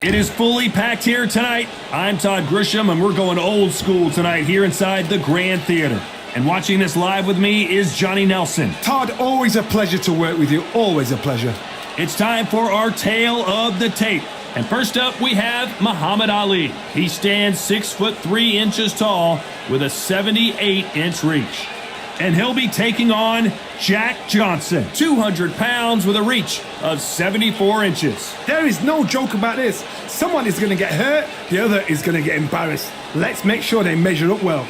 It is fully packed here tonight. I'm Todd Grisham, and we're going old school tonight here inside the Grand Theater. And watching this live with me is Johnny Nelson. Todd, always a pleasure to work with you. Always a pleasure. It's time for our tale of the tape. And first up, we have Muhammad Ali. He stands 6'3" tall with a 78-inch reach. And he'll be taking on Jack Johnson, 200 pounds with a reach of 74 inches. There is no joke about this. Someone is going to get hurt, the other is going to get embarrassed. Let's make sure they measure up well.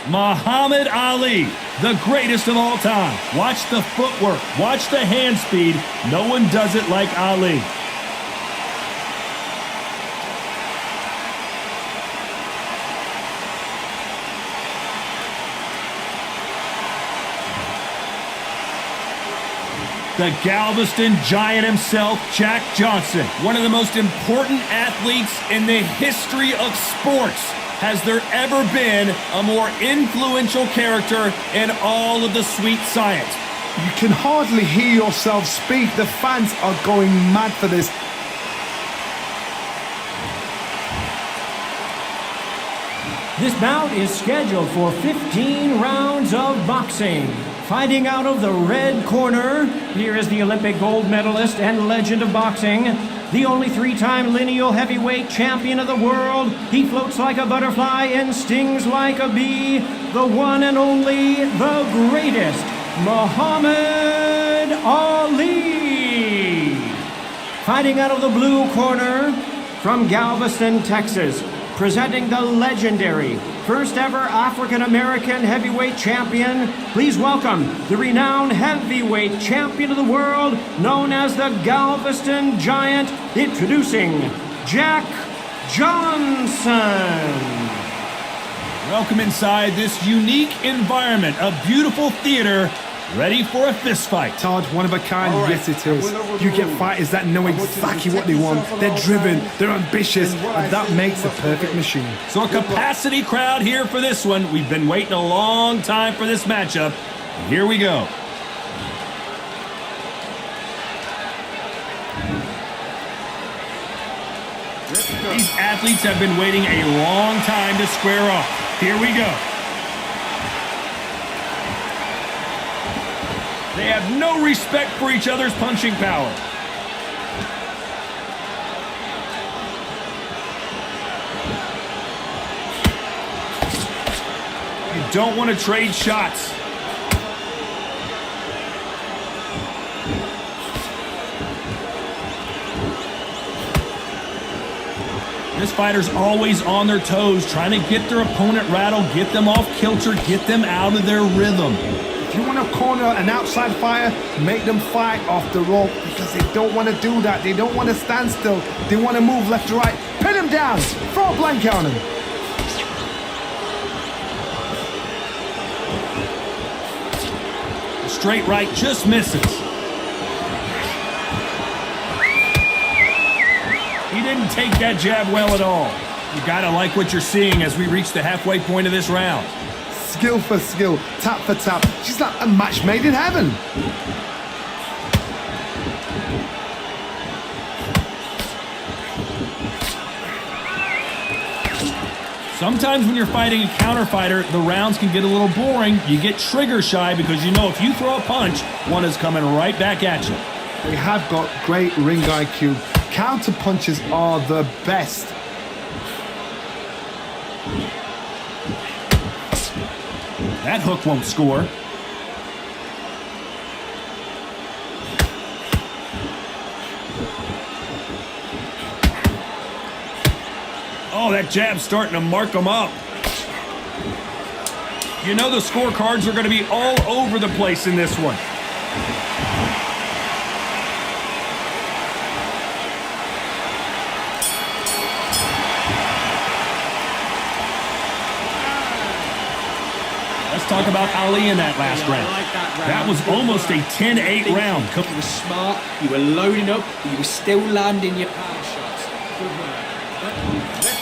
Muhammad Ali, the greatest of all time. Watch the footwork, watch the hand speed. No one does it like Ali. The Galveston Giant himself, Jack Johnson, one of the most important athletes in the history of sports. Has there ever been a more influential character in all of the sweet science? You can hardly hear yourself speak. The fans are going mad for this. This bout is scheduled for 15 rounds of boxing. Fighting out of the red corner, here is the Olympic gold medalist and legend of boxing, the only three-time lineal heavyweight champion of the world. He floats like a butterfly and stings like a bee. The one and only, the greatest, Muhammad Ali. Fighting out of the blue corner, from Galveston, Texas, presenting the legendary first ever African-American heavyweight champion, please welcome the renowned heavyweight champion of the world, known as the Galveston Giant, introducing Jack Johnson. Welcome inside this unique environment, a beautiful theater, ready for a fist fight. Todd, one of a kind, yes it is. You get fighters that know exactly what they want. They're driven, they're ambitious, and that makes a perfect machine. So a capacity crowd here for this one. We've been waiting a long time for this matchup. And here we go. These athletes have been waiting a long time to square off. Here we go. They have no respect for each other's punching power. You don't want to trade shots. This fighter's always on their toes, trying to get their opponent rattled, get them off kilter, get them out of their rhythm. If you want to corner an outside fighter, make them fight off the rope, because they don't want to do that. They don't want to stand still. They want to move left to right. Pin them down. Throw a blanket on them. The straight right just misses. He didn't take that jab well at all. You gotta like what you're seeing as we reach the halfway point of this round. Skill for skill, tap for tap. She's like a match made in heaven. Sometimes when you're fighting a counter fighter, the rounds can get a little boring. You get trigger shy because you know if you throw a punch, one is coming right back at you. They have got great ring IQ. Counter punches are the best. That hook won't score. Oh, that jab's starting to mark them up. You know the scorecards are going to be all over the place in this one. Let's talk about Ali in that last round. That was almost a 10-8 round. You were smart, you were loading up, but you were still landing your power shots. Good work.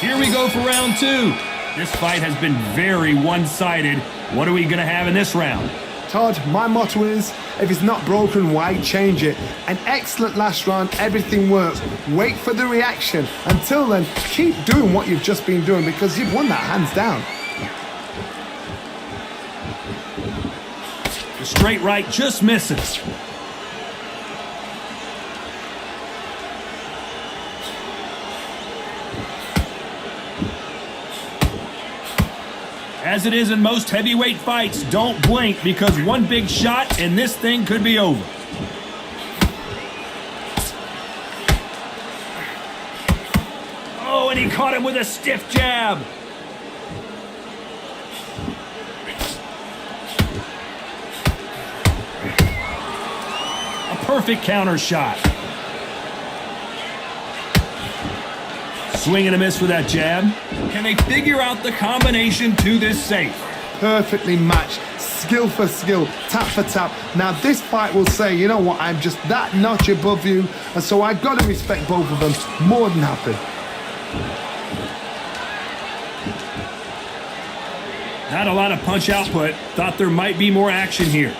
Here we go for round two. This fight has been very one-sided. What are we going to have in this round? Todd, my motto is, if it's not broken, why change it? An excellent last round, everything works. Wait for the reaction. Until then, keep doing what you've just been doing because you've won that hands down. The straight right just misses. As it is in most heavyweight fights, don't blink because one big shot and this thing could be over. Oh, and he caught him with a stiff jab. A perfect counter shot. Swing and a miss with that jab. Can they figure out the combination to this safe? Perfectly matched, skill for skill, tap for tap. Now this fight will say, you know what, I'm just that notch above you, and so I've got to respect both of them more than happy. Not a lot of punch output. Thought there might be more action here.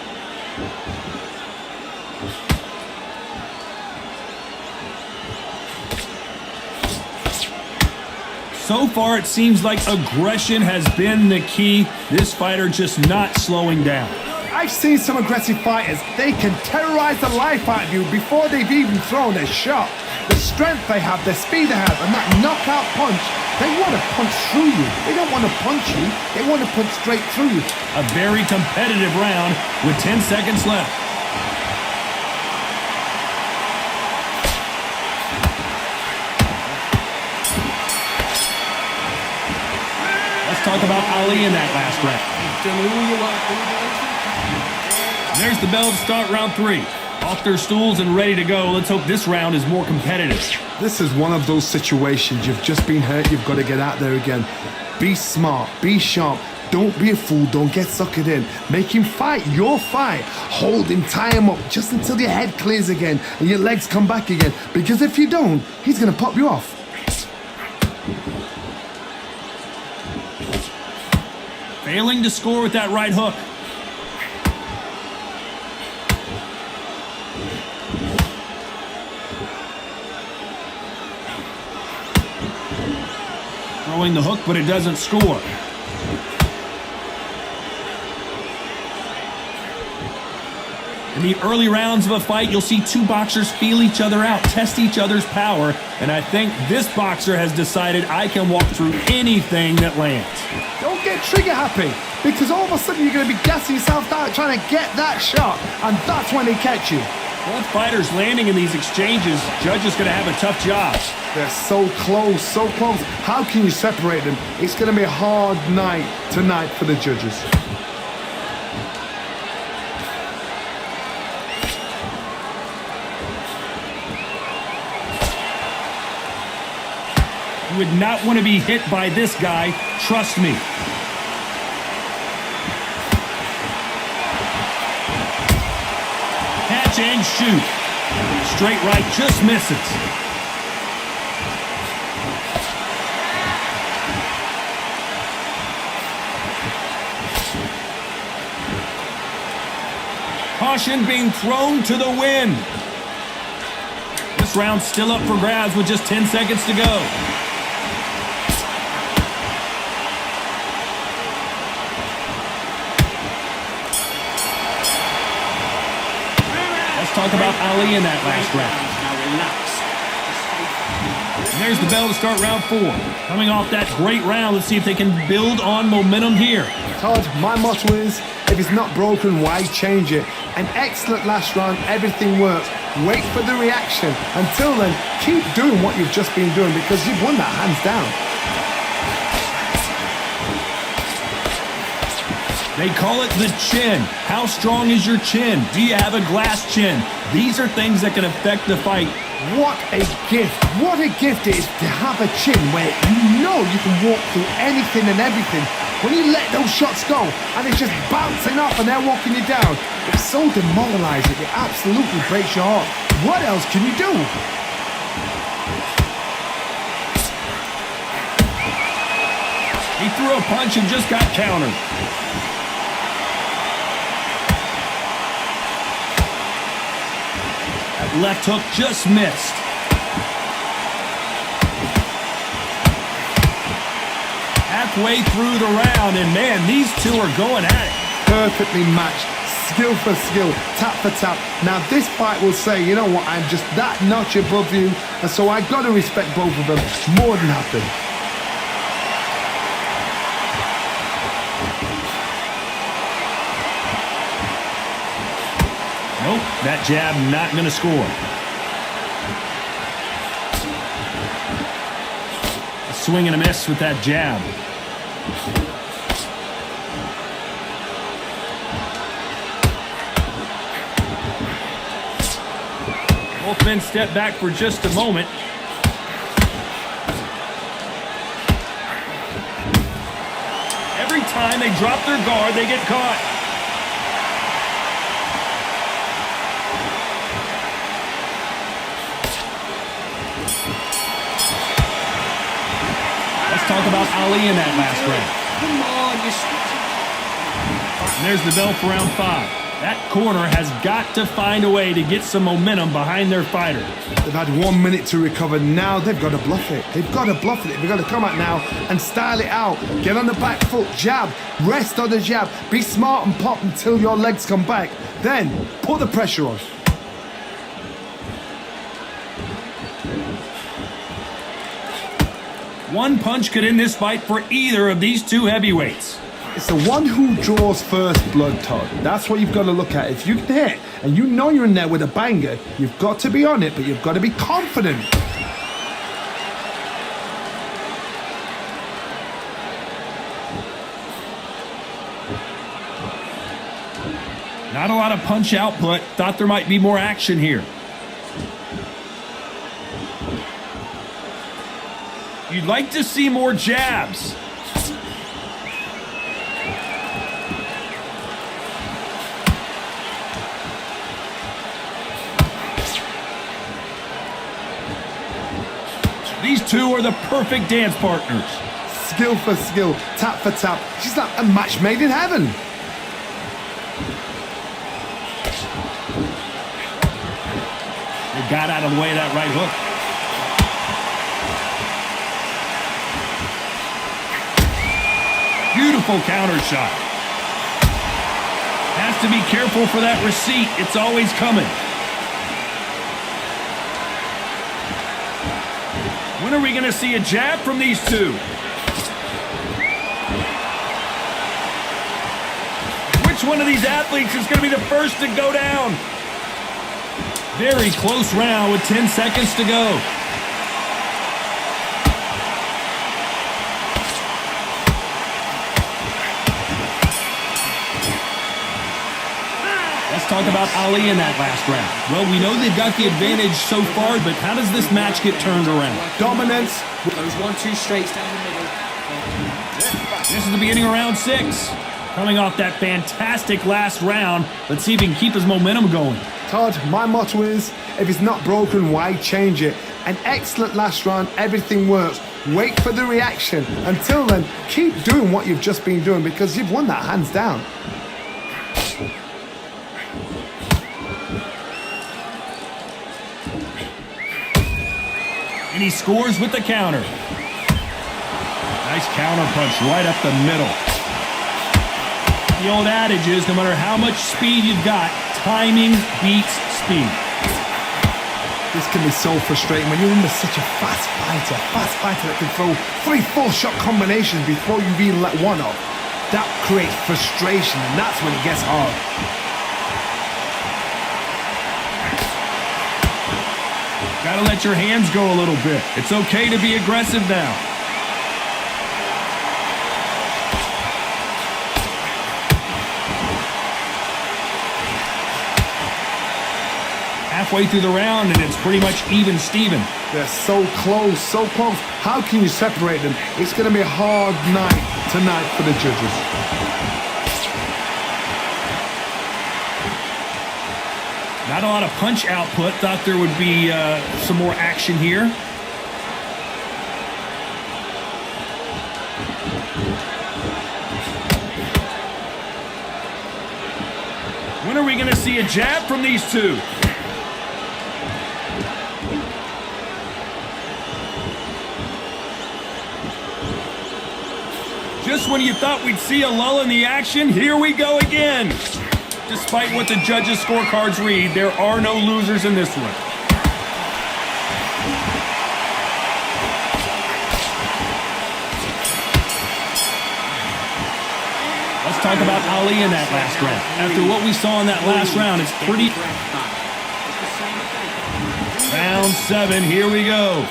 So far, it seems like aggression has been the key. This fighter just not slowing down. I've seen some aggressive fighters. They can terrorize the life out of you before they've even thrown a shot. The strength they have, the speed they have, and that knockout punch, they want to punch through you. They don't want to punch you. They want to punch straight through you. A very competitive round with 10 seconds left. Talk about Ali in that last round. There's the bell to start round 3. Off their stools and ready to go. Let's hope this round is more competitive. This is one of those situations. You've just been hurt. You've got to get out there again. Be smart. Be sharp. Don't be a fool. Don't get suckered in. Make him fight your fight. Hold him. Tie him up just until your head clears again and your legs come back again. Because if you don't, he's going to pop you off. Failing to score with that right hook. Throwing the hook, but it doesn't score. In the early rounds of a fight, you'll see two boxers feel each other out, test each other's power, and I think this boxer has decided I can walk through anything that lands. Don't get trigger happy, because all of a sudden you're going to be gassing yourself out trying to get that shot, and that's when they catch you. Both fighters landing in these exchanges, judges going to have a tough job. They're so close, so close. How can you separate them? It's going to be a hard night tonight for the judges. You would not want to be hit by this guy, trust me. Catch and shoot. Straight right just misses. Caution being thrown to the wind. This round's still up for grabs with just 10 seconds to go. Talk about Ali in that last round. Now relax. And there's the bell to start round 4. Coming off that great round, let's see if they can build on momentum here. Todd, my motto is, if it's not broken, why change it? An excellent last round, everything works. Wait for the reaction. Until then, keep doing what you've just been doing because you've won that hands down. They call it the chin. How strong is your chin? Do you have a glass chin? These are things that can affect the fight. What a gift. What a gift it is to have a chin where you know you can walk through anything and everything. When you let those shots go and it's just bouncing off and they're walking you down, it's so demoralizing. It absolutely breaks your heart. What else can you do? He threw a punch and just got countered. That left hook just missed. Halfway through the round, and man, these two are going at it. Perfectly matched, skill for skill, tap for tap. Now this fight will say, you know what, I'm just that notch above you, and so I got to respect both of them more than happy. Nope, that jab not going to score. A swing and a miss with that jab. Both men step back for just a moment. Every time they drop their guard, they get caught. Let's talk about Ali in that last round. Come on, And there's the bell for round 5. That corner has got to find a way to get some momentum behind their fighter. They've had 1 minute to recover. Now they've got to bluff it. They've got to bluff it. They've got to come out now and style it out. Get on the back foot, jab, rest on the jab. Be smart and pop until your legs come back. Then put the pressure on. One punch could end this fight for either of these two heavyweights. It's the one who draws first blood, Todd. That's what you've got to look at. If you can hit and you know you're in there with a banger, you've got to be on it, but you've got to be confident. Not a lot of punch output. Thought there might be more action here. You'd like to see more jabs. These two are the perfect dance partners. Skill for skill, tap for tap. She's like a match made in heaven. They got out of the way of that right hook. Beautiful counter shot. Has to be careful for that receipt. It's always coming. When are we going to see a jab from these two? Which one of these athletes is going to be the first to go down? Very close round with 10 seconds to go. Let's talk about Ali in that last round. Well, we know they've got the advantage so far, but how does this match get turned around? Dominance. Those 1-2 straights down the middle. This is the beginning of round 6. Coming off that fantastic last round, let's see if he can keep his momentum going. Todd, my motto is, if it's not broken, why change it? An excellent last round, everything works. Wait for the reaction. Until then, keep doing what you've just been doing because you've won that hands down. And he scores with the counter. Nice counter punch right up the middle. The old adage is no matter how much speed you've got, timing beats speed. This can be so frustrating when you're under such a fast fighter that can throw 3-4 shot combinations before you've even let one off. That creates frustration, and that's when it gets hard. Gotta let your hands go a little bit. It's okay to be aggressive now. Halfway through the round, and it's pretty much even Steven. They're so close, so close. How can you separate them? It's going to be a hard night tonight for the judges. Not a lot of punch output. Thought there would be some more action here. When are we going to see a jab from these two? Just when you thought we'd see a lull in the action, here we go again. Despite what the judges' scorecards read, there are no losers in this one. Let's talk about Ali in that last round. After what we saw in that last round, it's pretty... Round 7, here we go.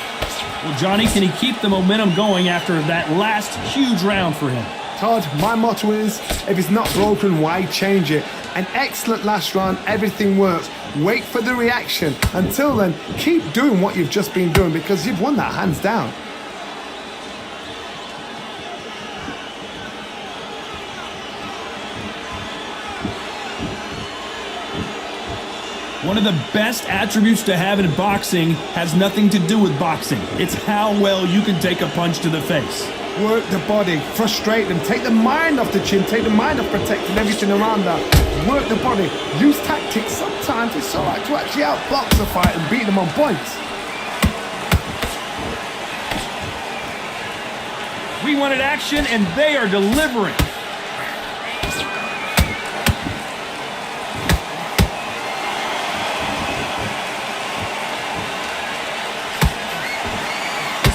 Well, Johnny, can he keep the momentum going after that last huge round for him? Todd, my motto is, if it's not broken, why change it? An excellent last round, everything works. Wait for the reaction. Until then, keep doing what you've just been doing because you've won that hands down. One of the best attributes to have in boxing has nothing to do with boxing. It's how well you can take a punch to the face. Work the body, frustrate them, take the mind off the chin, take the mind off protecting everything around that. Work the body, use tactics. Sometimes it's alright to actually outbox a fight and beat them on points. We wanted action and they are delivering.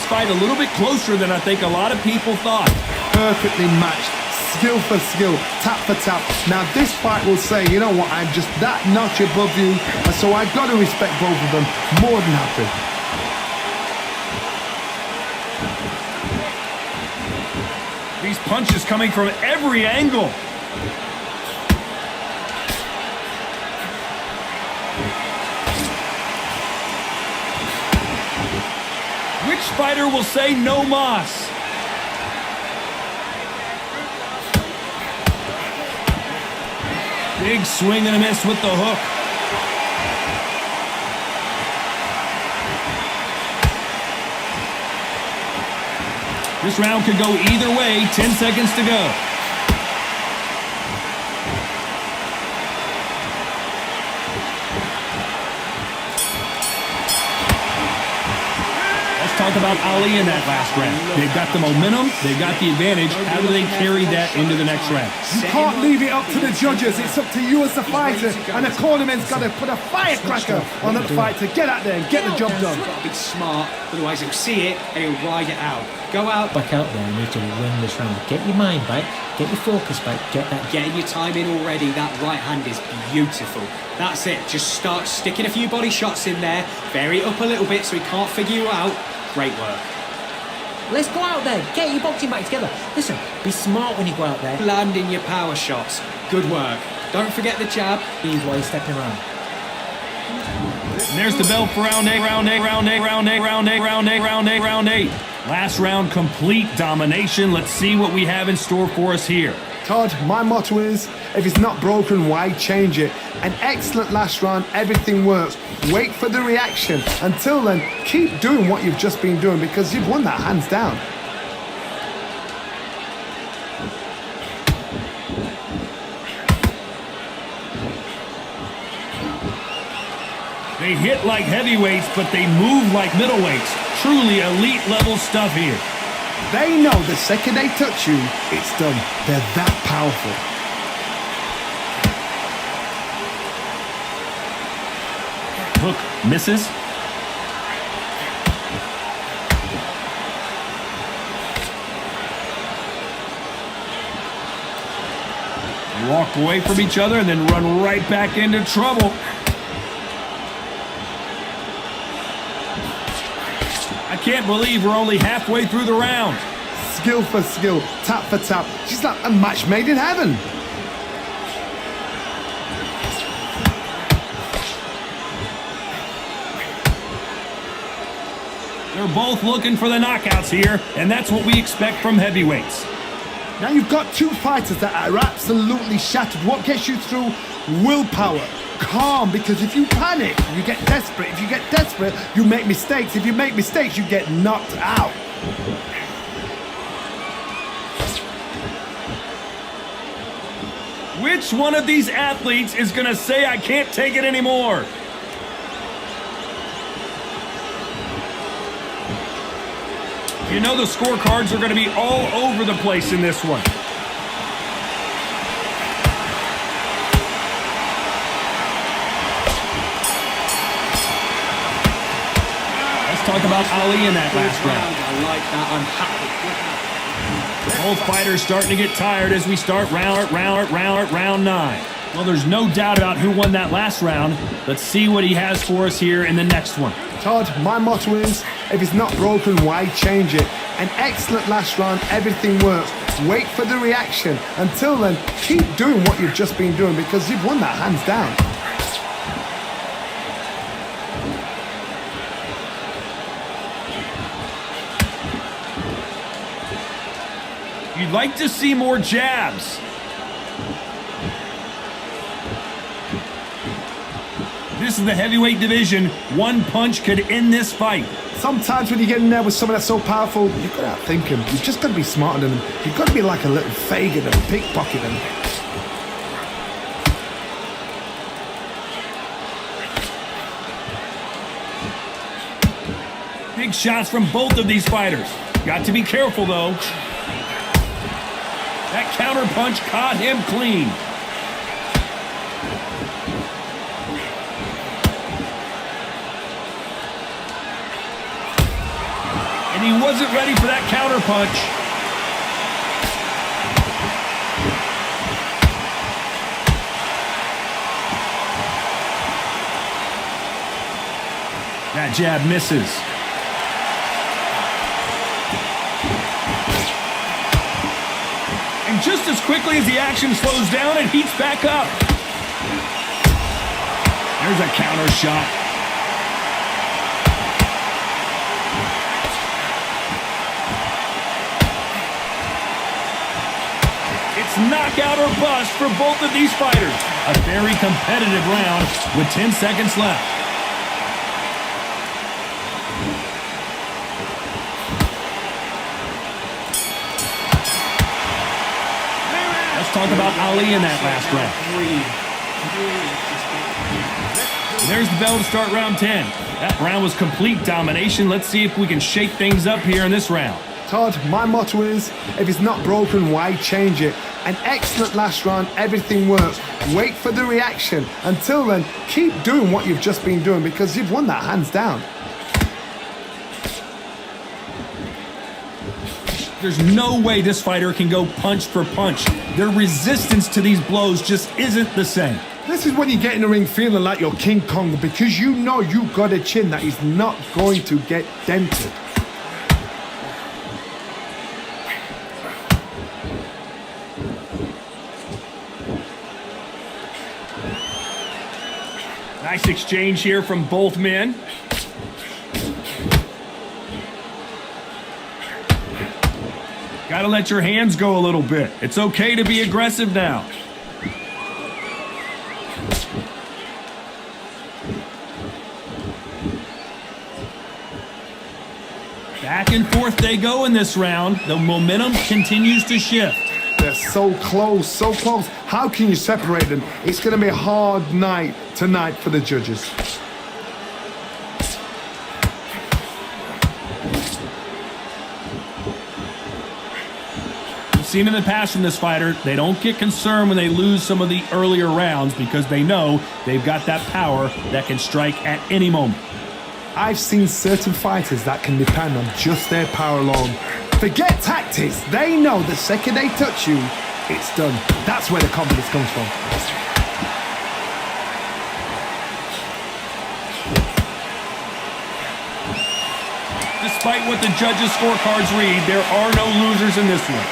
Fight a little bit closer than I think a lot of people thought. Perfectly matched, skill for skill, tap for tap. Now this fight will say, you know what, I'm just that notch above you, and so I've got to respect both of them. More than happy. These punches coming from every angle. Which fighter will say no mas? Big swing and a miss with the hook. This round could go either way. 10 seconds to go. Talk about Ali in that last round. They've got the momentum, they've got the advantage. How do they carry that into the next round? You can't leave it up to the judges. It's up to you as the fighter, and the cornerman's got to put a firecracker on that fight to get out there and get the job done. He's got to be smart, otherwise he'll see it and he'll ride it out. Go out. Back out there, you need to win this round. Get your mind back, get your focus back, get that. Getting your time in already, that right hand is beautiful. That's it, just start sticking a few body shots in there, vary it up a little bit so he can't figure you out. Great work. Let's go out there, get your boxing back together. Listen, be smart when you go out there. Landing your power shots. Good work. Don't forget the jab. He's while he's stepping around. And there's the bell for round 8, round 8, round 8, round 8, round 8, round 8, round 8, round 8. Last round, complete domination. Let's see what we have in store for us here. Todd, my motto is, if it's not broken, why change it? An excellent last round, everything works. Wait for the reaction. Until then, keep doing what you've just been doing because you've won that hands down. They hit like heavyweights, but they move like middleweights. Truly elite level stuff here. They know the second they touch you, it's done. They're that powerful. Hook misses. They walk away from each other and then run right back into trouble. I can't believe we're only halfway through the round. Skill for skill, tap for tap. She's like a match made in heaven. They're both looking for the knockouts here, and that's what we expect from heavyweights. Now you've got two fighters that are absolutely shattered. What gets you through? Willpower. Calm, because if you panic, you get desperate. If you get desperate, you make mistakes. If you make mistakes, you get knocked out. Which one of these athletes is going to say, I can't take it anymore? You know the scorecards are going to be all over the place in this one. Let's talk about Ali in that last round. I like that. I'm happy. Both fighters starting to get tired as we start round 9. Well, there's no doubt about who won that last round. Let's see what he has for us here in the next one. Todd, my motto is, if it's not broken, why change it? An excellent last round, everything works. Wait for the reaction. Until then, keep doing what you've just been doing because you've won that hands down. You'd like to see more jabs. This is the heavyweight division. One punch could end this fight. Sometimes when you get in there with someone that's so powerful, you've got to outthink him. You've just got to be smarter than him. You've got to be like a little Fagin and pickpocket him. Big shots from both of these fighters. Got to be careful, though. That counter punch caught him clean. And he wasn't ready for that counter punch. That jab misses. And just as quickly as the action slows down, it heats back up. There's a counter shot. It's knockout or bust for both of these fighters. A very competitive round with 10 seconds left. Talk about Ali in that last round. There's the bell to start round 10. That round was complete domination. Let's see if we can shake things up here in this round. Todd, my motto is, if it's not broken, why change it? An excellent last round, everything works. Wait for the reaction. Until then, keep doing what you've just been doing because you've won that hands down. There's no way this fighter can go punch for punch. Their resistance to these blows just isn't the same. This is when you get in the ring feeling like you're King Kong because you know you've got a chin that is not going to get dented. Nice exchange here from both men. Gotta let your hands go a little bit. It's okay to be aggressive now. Back and forth they go in this round. The momentum continues to shift. They're so close, so close. How can you separate them? It's going to be a hard night tonight for the judges. Seen in the past from this fighter, they don't get concerned when they lose some of the earlier rounds because they know they've got that power that can strike at any moment. I've seen certain fighters that can depend on just their power alone. Forget tactics. They know the second they touch you, it's done. That's where the confidence comes from. Despite what the judges' scorecards read, there are no losers in this one.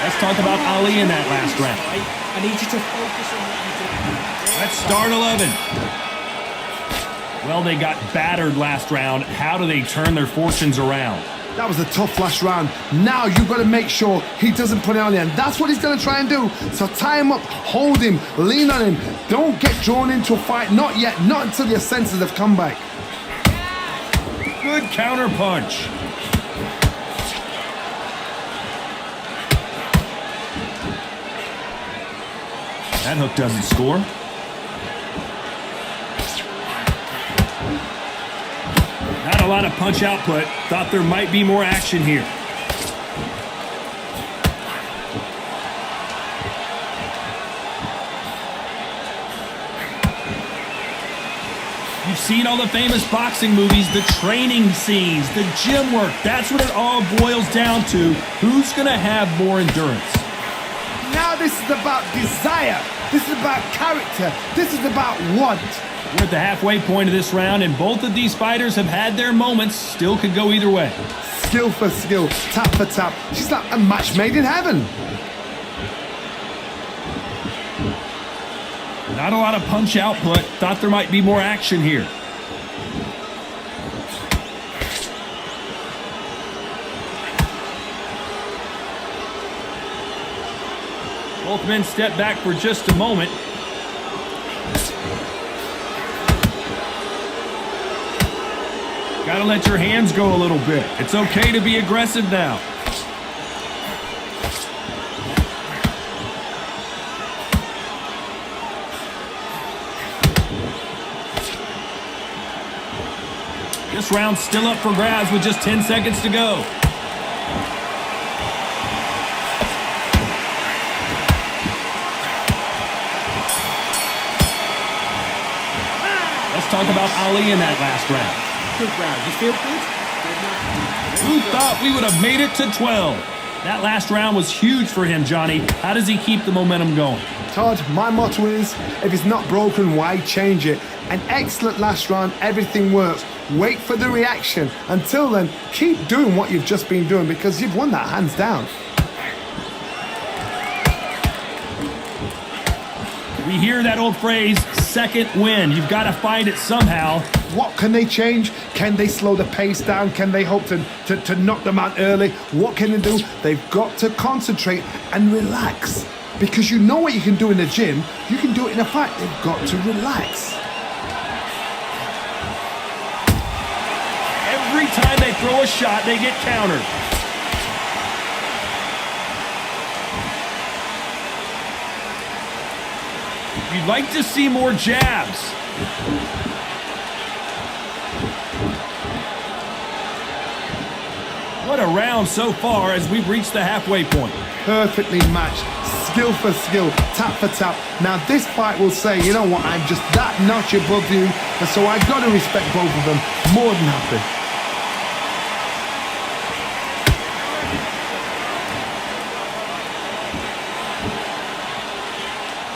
Let's talk about Ali in that last round. I need you to focus on what you did. Let's start 11. Well, they got battered last round. How do they turn their fortunes around? That was a tough last round. Now you've got to make sure he doesn't put it on the end. That's what he's going to try and do. So tie him up, hold him, lean on him. Don't get drawn into a fight. Not yet. Not until your senses have come back. Good counter punch. That hook doesn't score. Not a lot of punch output. Thought there might be more action here. You've seen all the famous boxing movies, the training scenes, the gym work. That's what it all boils down to. Who's going to have more endurance? Now this is about desire. This is about character. This is about want. We're at the halfway point of this round, and both of these fighters have had their moments. Still could go either way. Skill for skill, tap for tap. She's like a match made in heaven. Not a lot of punch output. Thought there might be more action here. Both men step back for just a moment. Gotta let your hands go a little bit. It's okay to be aggressive now. This round's still up for grabs with just 10 seconds to go. Let's talk about Ali in that last round. Good round. You feel good? Who thought we would have made it to 12? That last round was huge for him, Johnny. How does he keep the momentum going? Todd, my motto is, if it's not broken, why change it? An excellent last round, everything works. Wait for the reaction. Until then, keep doing what you've just been doing because you've won that hands down. We hear that old phrase, second win. You've got to find it somehow. What can they change? Can they slow the pace down? Can they hope to knock them out early? What can they do? They've got to concentrate and relax. Because you know what you can do in the gym, you can do it in a fight. They've got to relax. Every time they throw a shot, they get countered. You'd like to see more jabs. What a round so far as we've reached the halfway point. Perfectly matched, skill for skill, tap for tap. Now this fight will say, you know what, I'm just that notch above you, and so I've got to respect both of them. More than happy.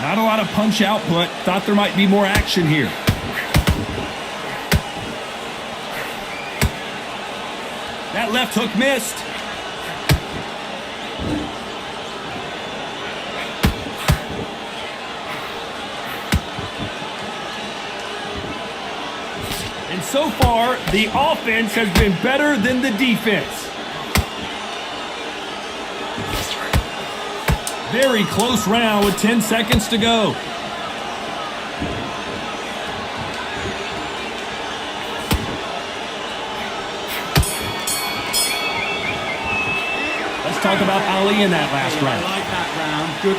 Not a lot of punch output. Thought there might be more action here. That left hook missed. And so far, the offense has been better than the defense. Very close round with 10 seconds to go. Let's talk about Ali in that last round. I like that round. Good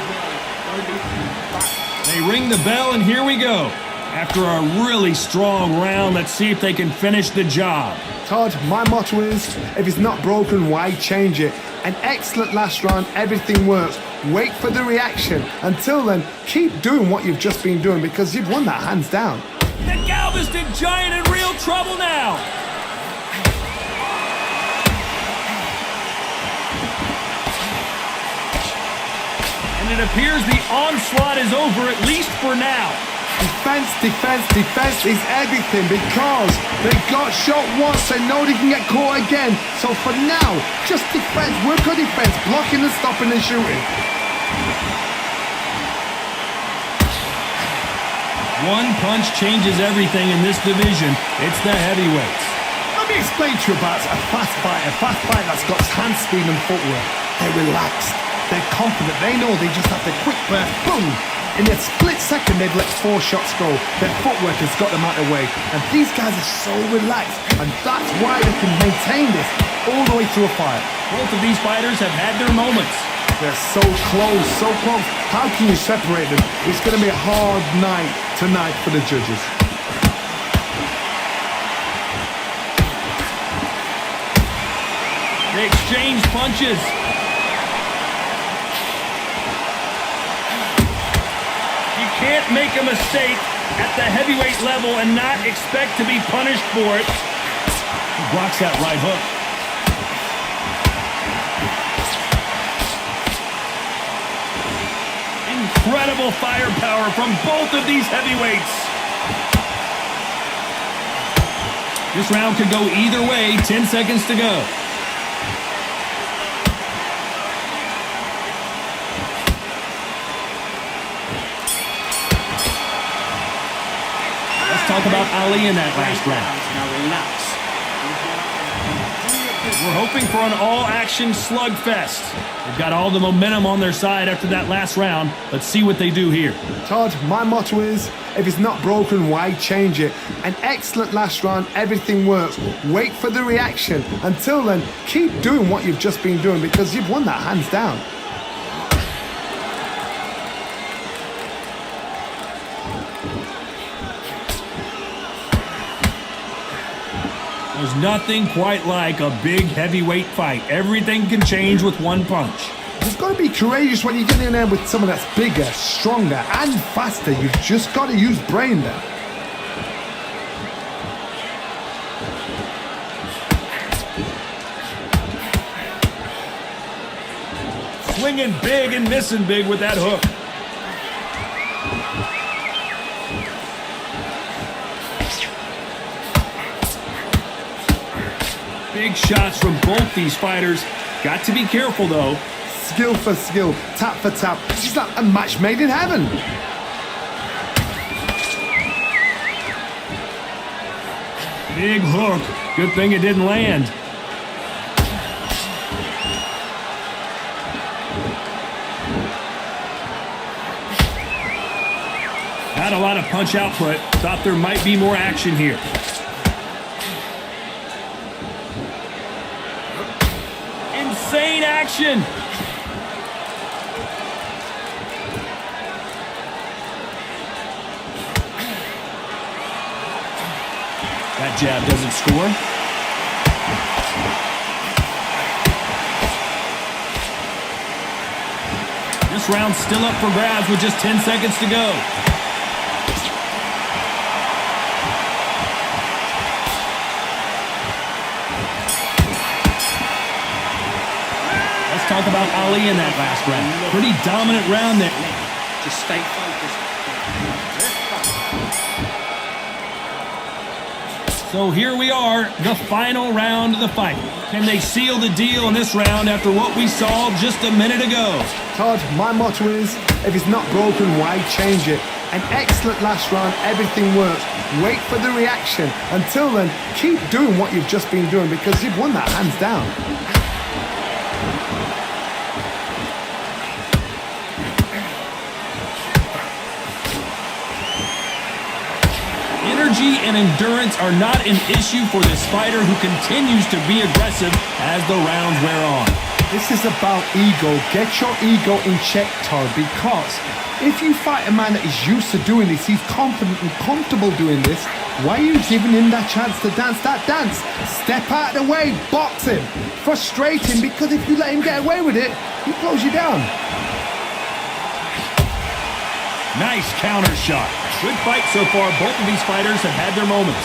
work. They ring the bell, and here we go. After a really strong round, let's see if they can finish the job. Todd, my motto is, if it's not broken, why change it? An excellent last round, everything works. Wait for the reaction. Until then, keep doing what you've just been doing because you've won that hands down. The Galveston Giant in real trouble now. And it appears the onslaught is over, at least for now. Defense, defense, defense is everything because they got shot once and know they can get caught again. So for now, just defense, work on defense, blocking and stopping and shooting. One punch changes everything in this division. It's the heavyweights. Let me explain to you about a fast fighter that's got hand speed and footwork. They're relaxed, they're confident, they know they just have the quick burst, boom, In a split second, they've let 4 shots go. Their footwork has got them out of the way. And these guys are so relaxed. And that's why they can maintain this all the way through a fight. Both of these fighters have had their moments. They're so close, so close. How can you separate them? It's going to be a hard night tonight for the judges. They exchange punches. You can't make a mistake at the heavyweight level and not expect to be punished for it. He blocks that right hook. Incredible firepower from both of these heavyweights. This round could go either way. 10 seconds to go. Let's talk about Ali in that last round. Now relax. We're hoping for an all-action slugfest. They've got all the momentum on their side after that last round. Let's see what they do here. Todd, my motto is, if it's not broken, why change it? An excellent last round, everything works. Wait for the reaction. Until then, keep doing what you've just been doing because you've won that hands down. There's nothing quite like a big heavyweight fight. Everything can change with one punch. You've got to be courageous when you get in there with someone that's bigger, stronger, and faster. You've just got to use brain there. Swinging big and missing big with that hook. Big shots from both these fighters. Got to be careful, though. Skill for skill, tap for tap. It's like a match made in heaven. Big hook. Good thing it didn't land. Not a lot of punch output. Thought there might be more action here. Insane action. That jab doesn't score. This round's still up for grabs with just 10 seconds to go. Let's talk about Ali in that last round. Pretty dominant round there. Just stay focused. So here we are, the final round of the fight. Can they seal the deal in this round after what we saw just a minute ago? Todd, my motto is, if it's not broken, why change it? An excellent last round, everything works. Wait for the reaction. Until then, keep doing what you've just been doing because you've won that hands down. Energy and endurance are not an issue for this fighter who continues to be aggressive as the rounds wear on. This is about ego. Get your ego in check, Todd, because if you fight a man that is used to doing this, he's confident and comfortable doing this, why are you giving him that chance to dance that dance? Step out of the way, box him. Frustrate him, because if you let him get away with it, he blows you down. Nice counter shot. Good fight so far. Both of these fighters have had their moments.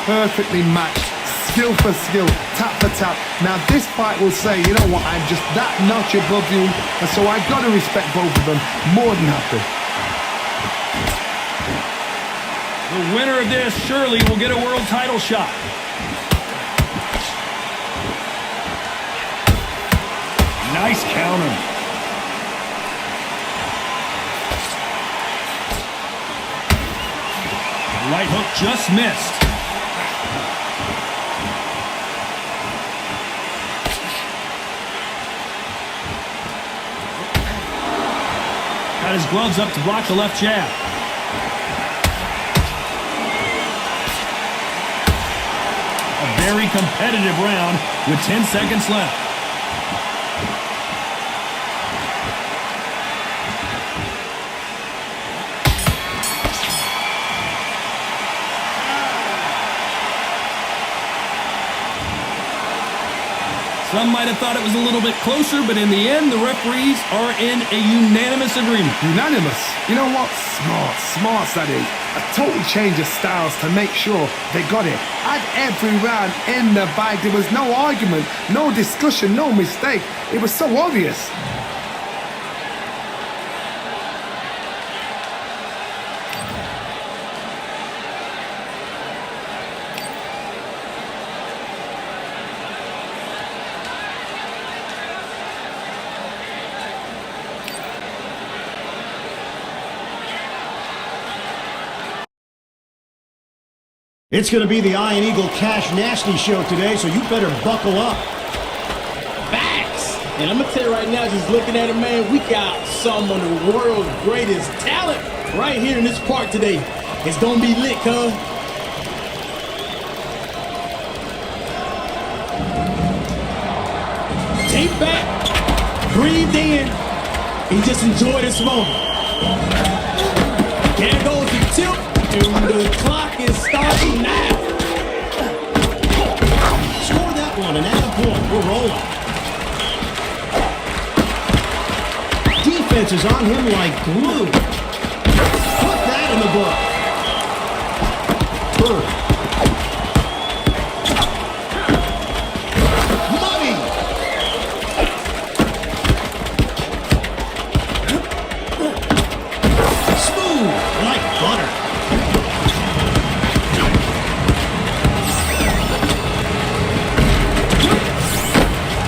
Perfectly matched. Skill for skill, tap for tap. Now this fight will say, you know what, I'm just that notch above you, and so I got to respect both of them more than happy. The winner of this surely will get a world title shot. Nice counter. Right hook just missed. Got got his gloves up to block the left jab. A very competitive round with 10 seconds left. Some might have thought it was a little bit closer, but in the end, the referees are in a unanimous agreement. Unanimous? You know what? Smart, that is. A total change of styles to make sure they got it. At every round in the bag, there was no argument, no discussion, no mistake. It was so obvious. It's going to be the Iron Eagle Cash Nasty show today, so you better buckle up. Facts! And I'm going to tell you right now, just looking at it, man, we got some of the world's greatest talent right here in this park today. It's going to be lit, cuz. Take back, breathe in, and just enjoy this moment. There goes the tip. And the clock is starting now. Score that one and add a point. We're rolling. Defense is on him like glue. Put that in the book. Bird. Money. Smooth like butter.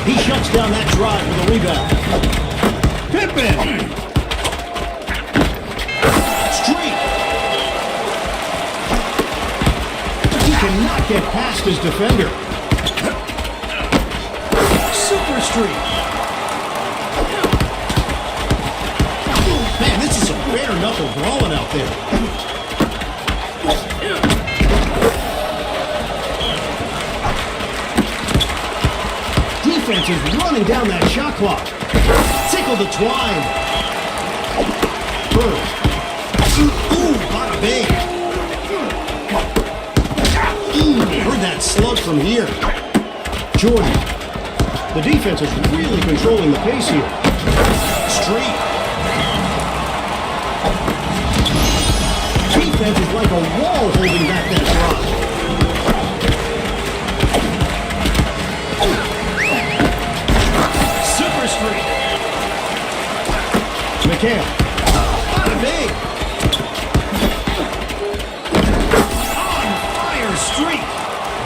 He shuts down that drive with a rebound. Pippen! Street! He cannot get past his defender. Super streak! Man, this is some bare-knuckle brawling out there. Defense is running down that shot clock. Tickle the twine. Bird. Ooh, bada bing. Heard that slug from here. Jordan. The defense is really controlling the pace here. Street. Defense is like a wall holding back that drive. McHale. Bada bing. On fire streak.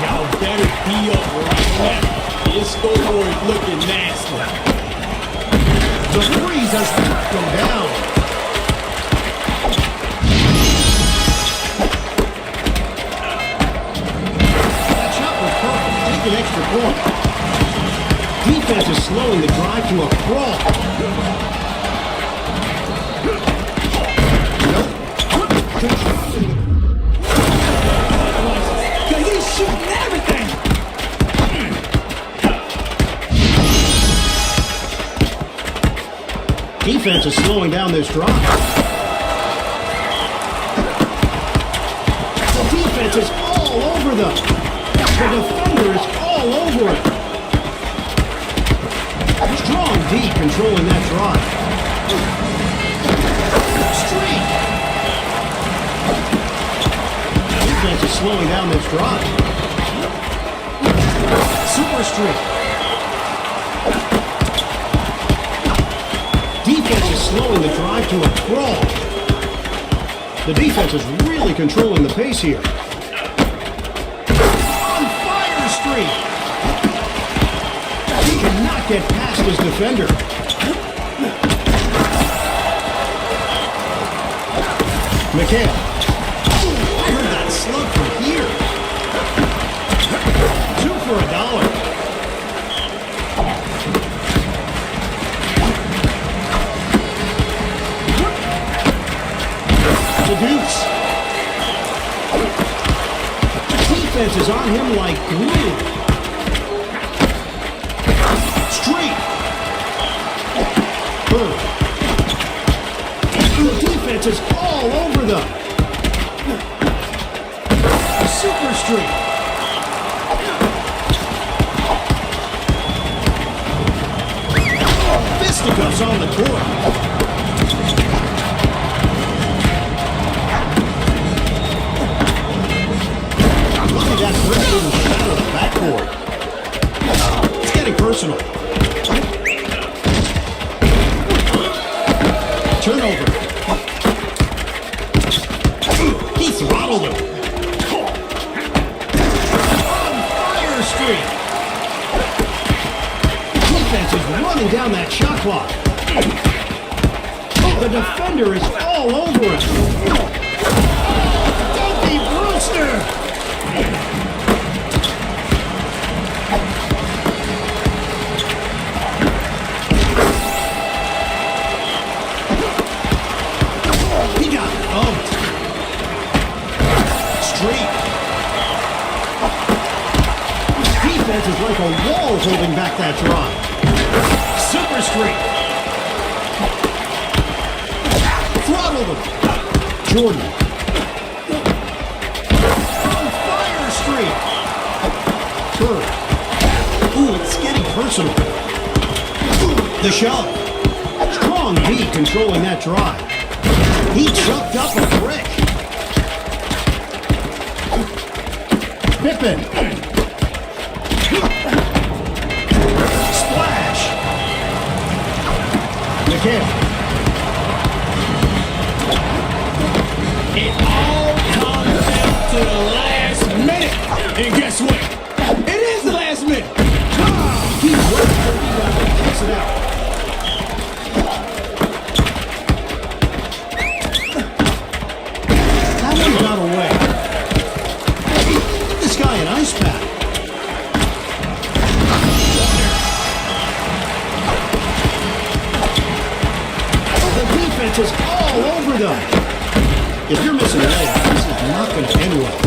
Y'all better be up right now. This scoreboard is looking nasty. The breeze has knocked him down. That shot was perfect. Take an extra point. Defense is slowing the drive to a crawl. Cause he's shooting everything. Defense is slowing down this drive. The defense is all over them. The defender is all over it. Strong D controlling that drive. Streak. Defense is slowing down this drive. Super streak. Defense is slowing the drive to a crawl. The defense is really controlling the pace here. On fire streak. He cannot get past his defender. McHale. I heard that slug from here. 2 for $1. the deuce. Defense is on him like glue. Straight. Bird. The defense is all over them. Super straight. Fisticuffs on the court. Look at that brick getting shot out of the backboard. It's getting personal. Turnover. He throttled him. On fire streak. Defense is running down that shot clock. The defender is all over him. Dopey Brewster. He got bumped. Streak. Defense is like a wall holding back that drive. Super streak. Throttled him. Jordan. On fire streak. Bird. Ooh, it's getting personal. The shove. Strong B controlling that drive. He chucked up a brick. Pippen. Splash. McHale. It all comes down to the last minute. And guess what? It is the last minute. He's waiting for rebound and kicks it out. That one got away. Give this guy an ice pack. The defense is all over them. If you're missing a layup, this is not going to end well.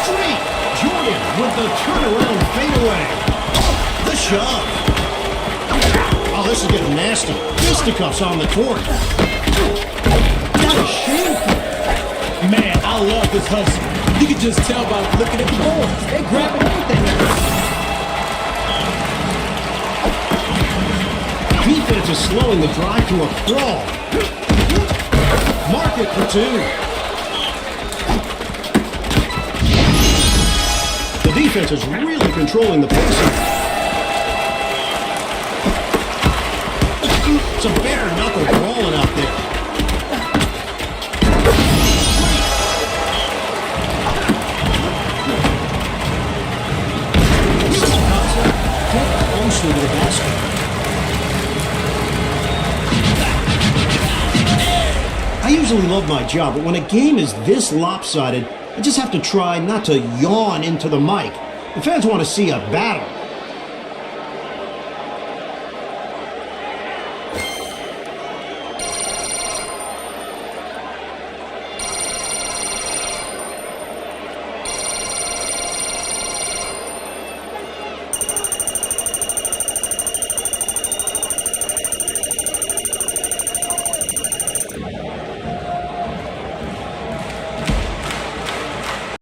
Straight. Jordan with the turnaround fadeaway. The shove. Oh, this is getting nasty. Fisticuffs on the court. That is shameful. Man, I love this hustle. You can just tell by looking at the boards. They grabbing everything. Defense is slowing the drive to a crawl. Mark it for two. The defense is really controlling the pacing. It's a bare knuckle brawling out there. Closer to the basket. I usually love my job, but when a game is this lopsided, I just have to try not to yawn into the mic. The fans want to see a battle.